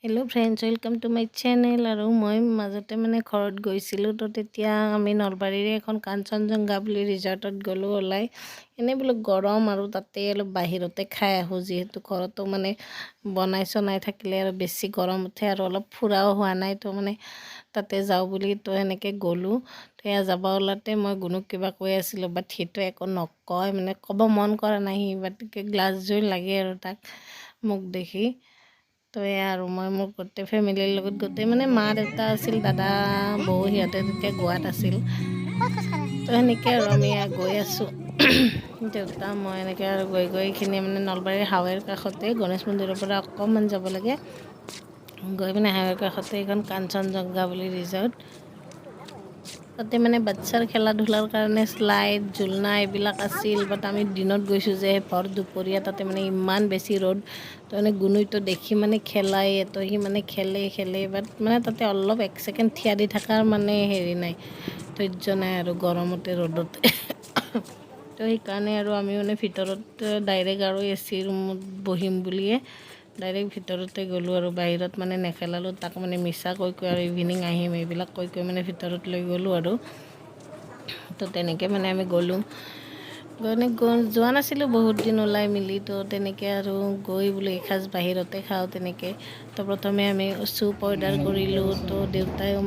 Hello' friends, welcome to my channel. আৰু মই মাজতে ঘৰত গৈছিলোঁ, তো তেতিয়া আমি নলবাৰীৰে এখন কাঞ্চনজংঘা বুলি ৰিজৰ্টত গ'লোঁ ওলাই। এনেই বোলো গৰম আৰু তাতে অলপ বাহিৰতে খাই আহোঁ, যিহেতু ঘৰতো বনাই চনাই থাকিলে আৰু বেছি গৰম উঠে আৰু অলপ ফুৰাও হোৱা নাই, তো তাতে যাওঁ বুলি তো সেনেকৈ গ'লোঁ। তো এয়া যাব ওলাতে মই গুণুক কিবা কৈ আছিলোঁ, বাট সিটো একো নকয়, ক'ব মন কৰা নাই সি, বাট গ্লাছ জুই লাগে আৰু তাক মোক দেখি। তো এয়া আৰু মই মোৰ গোটেই ফেমিলিৰ লগত গোটেই মা দেউতা আছিল, দাদা বৌ সিহঁতে তেতিয়া গোৱাত আছিল। তো সেনেকৈ আৰু আমি গৈ আছোঁ দেউতা মই এনেকৈ আৰু গৈ এইখিনি নলবাৰীৰ হাৱেৰ কাষতে গণেশ মন্দিৰৰ পৰা অকণমান যাব লাগে, গৈ হাৱেৰ কাষতে এইখন কাঞ্চনজংঘা বুলি ৰিজৰ্ট। তাতে বাচ্ছাৰ খেলা ধূলাৰ কাৰণে শ্লাইড ঝুলনা এইবিলাক আছিল, বাট আমি দিনত গৈছোঁ যে ভৰ দুপৰীয়া, তাতে ইমান বেছি ৰ'দ। তো গুণুইতো দেখি খেলাই, তো সি খেলে বাট তাতে অলপ এক ছেকেণ্ড থিয়া দি থকাৰ হেৰি নাই, ধৈৰ্য নাই আৰু গৰমতে ৰ'দতে। তো সেইকাৰণে আৰু আমি ভিতৰত ডাইৰেক্ট আৰু এ চি ৰুমত বহিম বুলিয়ে ডাইৰেক্ট ভিতৰতে গ'লোঁ আৰু বাহিৰত নেখেলালোঁ তাক, মিছা কৈ আৰু ইভিনিং আহিম এইবিলাক কৈ ভিতৰত লৈ গ'লোঁ আৰু। তো তেনেকৈ আমি গ'লোঁ, যোৱা নাছিলোঁ বহুত দিন ওলাই মিলি। তো তেনেকৈ আৰু গৈ বোলো এসাঁজ বাহিৰতে খাওঁ তেনেকৈ। তো প্ৰথমে আমি চুপ অৰ্ডাৰ কৰিলোঁ, তো দেউতাইও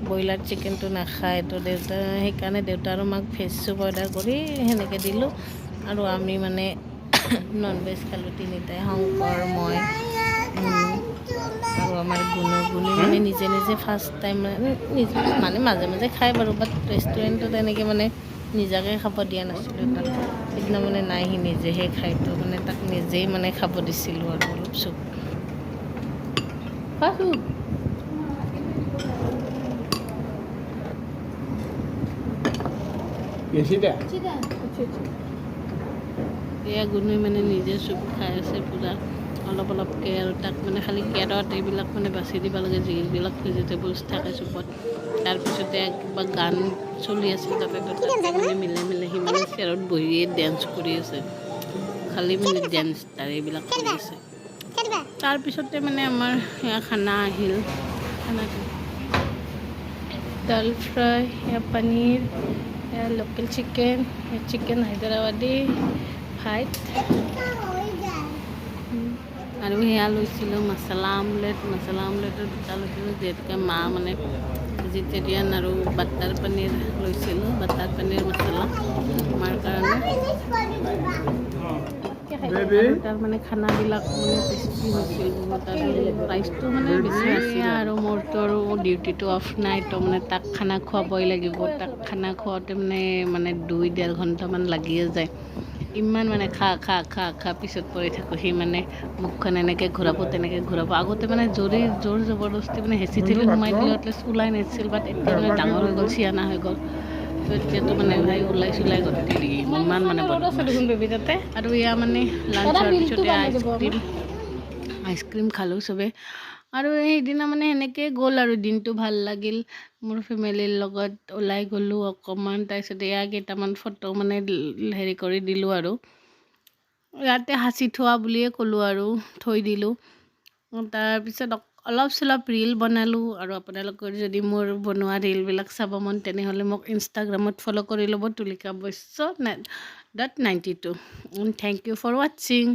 ব্ৰইলাৰ চিকেনটো নাখায়, তো দেউতাই সেইকাৰণে দেউতা আৰু মাক ভেজ চুপ অৰ্ডাৰ কৰি সেনেকৈ দিলোঁ। আৰু আমি নন ভেজ খালোঁ তিনিটাই, শংকৰ মই আৰু আমাৰ গুণুই নিজে নিজে ফাৰ্ষ্ট টাইম মাজে মাজে খায় বাৰু, বাট ৰেষ্টুৰেণ্টত এনেকৈ নিজাকৈ খাব দিয়া নাছিলোঁ তাক। সেইদিনা নাই, সি নিজেহে খায়, তো তাক নিজেই খাব দিছিলোঁ আৰু অলপ চুপ। এয়া গুণুই নিজে চুপ খাই আছে পূৰা অলপ অলপকৈ, আৰু তাক খালি কেৰট এইবিলাক বাছি দিব লাগে, যিবিলাক ভেজিটেবলছ থাকে চুপত। তাৰপিছতে কিবা গান চলি আছিল তাতে, তাতে মিলাই মিলাই সি চেয়াৰত বহিয়ে ডেন্স কৰি আছে, খালি ডেন্স তাৰ এইবিলাক কৰি আছে। তাৰপিছতে আমাৰ সেয়া খানা আহিল, খানাটো দাল ফ্ৰাই, এয়া পনীৰ, এয়া লোকেল চিকেন, চিকেন হায়দৰাবাদী ভাত, আৰু সেয়া লৈছিলোঁ মছলা আমলেট। মছলা আমলেটৰ দুটা লৈছিলোঁ, যিহেতুকে মা ভেজিটেৰিয়ান, আৰু বাটাৰ পনীৰ লৈছিলোঁ, বাটাৰ পনীৰ মছলা মাৰ কাৰণে। তাৰ খানাবিলাক টেষ্টি হৈছিল বহুত, আৰু প্ৰাইচটো বেছি আছিল। আৰু মোৰতো আৰু ডিউটিটো অফ নাই, তো তাক খানা খুৱাবই লাগিব। তাক খানা খুৱাওঁতে 2-1.5 ঘণ্টামান লাগিয়ে যায়। ইমান খা খা খা খা পিছত পৰি থাকোঁ, সি মুখখন এনেকৈ ঘূৰাব তেনেকৈ ঘূৰাব। আগতে জোৰ জবৰদস্তি হেঁচি ঠেলি সোমাই দিলোঁ, এটলিষ্ট ওলাই নাছিল, বাট এতিয়া ডাঙৰ হৈ গ'ল, চিয়ানা হৈ গ'ল, তো এতিয়াতো ভাই ওলাই চোলাই গতি ইমান তাতে। আৰু এয়া লাঞ্চৰ পিছতে আইচক্ৰীম খালোঁ চবে। আৰু সেইদিনা সেনেকৈ গ'ল আৰু দিনটো ভাল লাগিল। মোৰ ফেমিলিৰ লগত ওলাই গ'লোঁ অকণমান, তাৰপিছত এয়া কেইটামান ফটো হেৰি কৰি দিলোঁ, আৰু ইয়াতে সাঁচি থোৱা বুলিয়ে ক'লোঁ আৰু থৈ দিলোঁ। তাৰপিছত অলপ চলপ ৰীল বনালোঁ। আৰু আপোনালোকৰ যদি মোৰ বনোৱা ৰীলবিলাক চাব মন, তেনেহ'লে মোক ইনষ্টাগ্ৰামত ফ'ল' কৰি ল'ব, tulika boyso.92. Thank you for watching.